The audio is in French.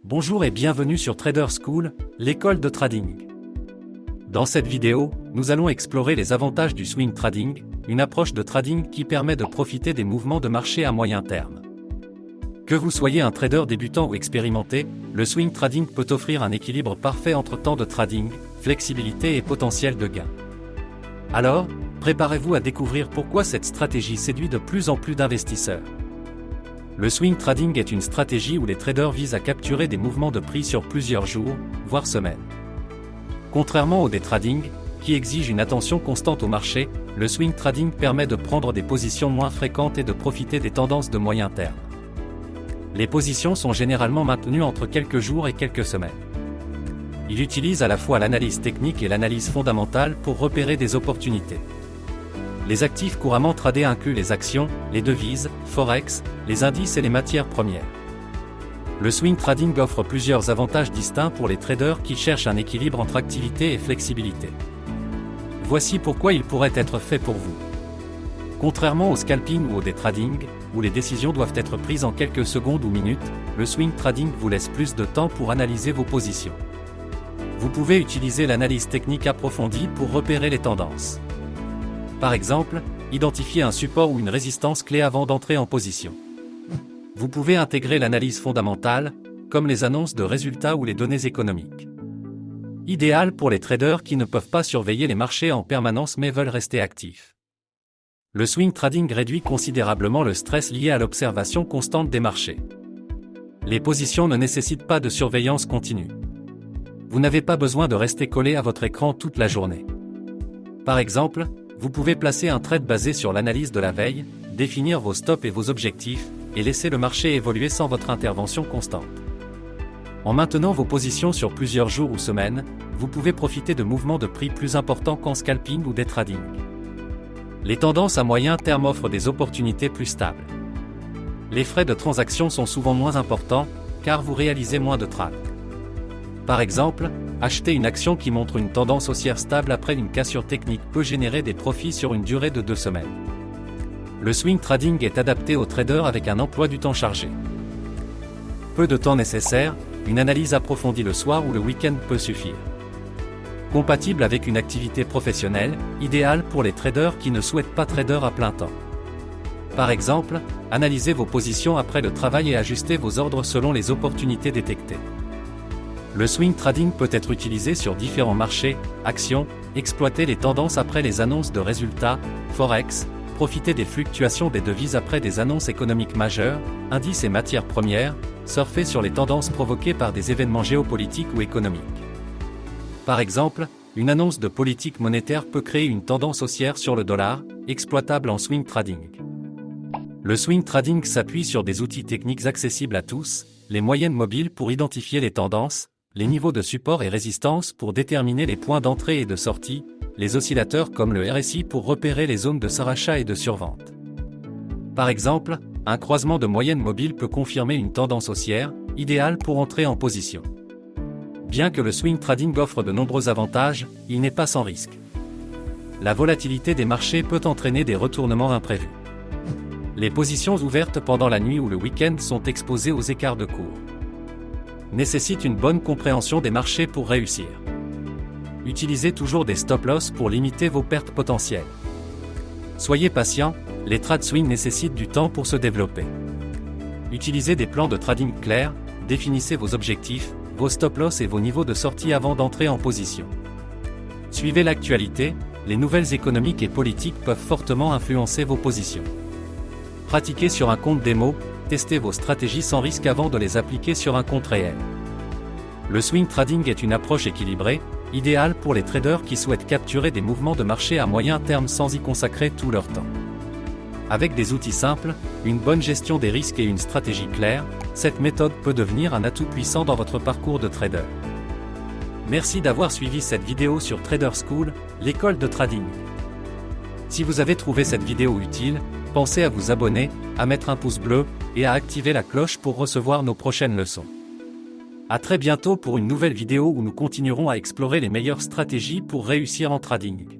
Bonjour et bienvenue sur Trader School, l'école de trading. Dans cette vidéo, nous allons explorer les avantages du swing trading, une approche de trading qui permet de profiter des mouvements de marché à moyen terme. Que vous soyez un trader débutant ou expérimenté, le swing trading peut offrir un équilibre parfait entre temps de trading, flexibilité et potentiel de gain. Alors, préparez-vous à découvrir pourquoi cette stratégie séduit de plus en plus d'investisseurs. Le swing trading est une stratégie où les traders visent à capturer des mouvements de prix sur plusieurs jours, voire semaines. Contrairement au day trading, qui exige une attention constante au marché, le swing trading permet de prendre des positions moins fréquentes et de profiter des tendances de moyen terme. Les positions sont généralement maintenues entre quelques jours et quelques semaines. Il utilise à la fois l'analyse technique et l'analyse fondamentale pour repérer des opportunités. Les actifs couramment tradés incluent les actions, les devises, forex, les indices et les matières premières. Le swing trading offre plusieurs avantages distincts pour les traders qui cherchent un équilibre entre activité et flexibilité. Voici pourquoi il pourrait être fait pour vous. Contrairement au scalping ou au day trading, où les décisions doivent être prises en quelques secondes ou minutes, le swing trading vous laisse plus de temps pour analyser vos positions. Vous pouvez utiliser l'analyse technique approfondie pour repérer les tendances. Par exemple, identifier un support ou une résistance clé avant d'entrer en position. Vous pouvez intégrer l'analyse fondamentale, comme les annonces de résultats ou les données économiques. Idéal pour les traders qui ne peuvent pas surveiller les marchés en permanence mais veulent rester actifs. Le swing trading réduit considérablement le stress lié à l'observation constante des marchés. Les positions ne nécessitent pas de surveillance continue. Vous n'avez pas besoin de rester collé à votre écran toute la journée. Par exemple, vous pouvez placer un trade basé sur l'analyse de la veille, définir vos stops et vos objectifs, et laisser le marché évoluer sans votre intervention constante. En maintenant vos positions sur plusieurs jours ou semaines, vous pouvez profiter de mouvements de prix plus importants qu'en scalping ou day trading. Les tendances à moyen terme offrent des opportunités plus stables. Les frais de transaction sont souvent moins importants, car vous réalisez moins de trades. Par exemple, acheter une action qui montre une tendance haussière stable après une cassure technique peut générer des profits sur une durée de 2 semaines. Le swing trading est adapté aux traders avec un emploi du temps chargé. Peu de temps nécessaire, une analyse approfondie le soir ou le week-end peut suffire. Compatible avec une activité professionnelle, idéal pour les traders qui ne souhaitent pas trader à plein temps. Par exemple, analysez vos positions après le travail et ajustez vos ordres selon les opportunités détectées. Le swing trading peut être utilisé sur différents marchés, actions, exploiter les tendances après les annonces de résultats, forex, profiter des fluctuations des devises après des annonces économiques majeures, indices et matières premières, surfer sur les tendances provoquées par des événements géopolitiques ou économiques. Par exemple, une annonce de politique monétaire peut créer une tendance haussière sur le dollar, exploitable en swing trading. Le swing trading s'appuie sur des outils techniques accessibles à tous, les moyennes mobiles pour identifier les tendances, les niveaux de support et résistance pour déterminer les points d'entrée et de sortie, les oscillateurs comme le RSI pour repérer les zones de surachat et de survente. Par exemple, un croisement de moyenne mobile peut confirmer une tendance haussière, idéale pour entrer en position. Bien que le swing trading offre de nombreux avantages, il n'est pas sans risque. La volatilité des marchés peut entraîner des retournements imprévus. Les positions ouvertes pendant la nuit ou le week-end sont exposées aux écarts de cours. Nécessite une bonne compréhension des marchés pour réussir. Utilisez toujours des stop-loss pour limiter vos pertes potentielles. Soyez patient, les trades swing nécessitent du temps pour se développer. Utilisez des plans de trading clairs, définissez vos objectifs, vos stop-loss et vos niveaux de sortie avant d'entrer en position. Suivez l'actualité, les nouvelles économiques et politiques peuvent fortement influencer vos positions. Pratiquez sur un compte démo, testez vos stratégies sans risque avant de les appliquer sur un compte réel. Le swing trading est une approche équilibrée, idéale pour les traders qui souhaitent capturer des mouvements de marché à moyen terme sans y consacrer tout leur temps. Avec des outils simples, une bonne gestion des risques et une stratégie claire, cette méthode peut devenir un atout puissant dans votre parcours de trader. Merci d'avoir suivi cette vidéo sur Trader School, l'école de trading. Si vous avez trouvé cette vidéo utile, pensez à vous abonner, à mettre un pouce bleu, et à activer la cloche pour recevoir nos prochaines leçons. À très bientôt pour une nouvelle vidéo où nous continuerons à explorer les meilleures stratégies pour réussir en trading.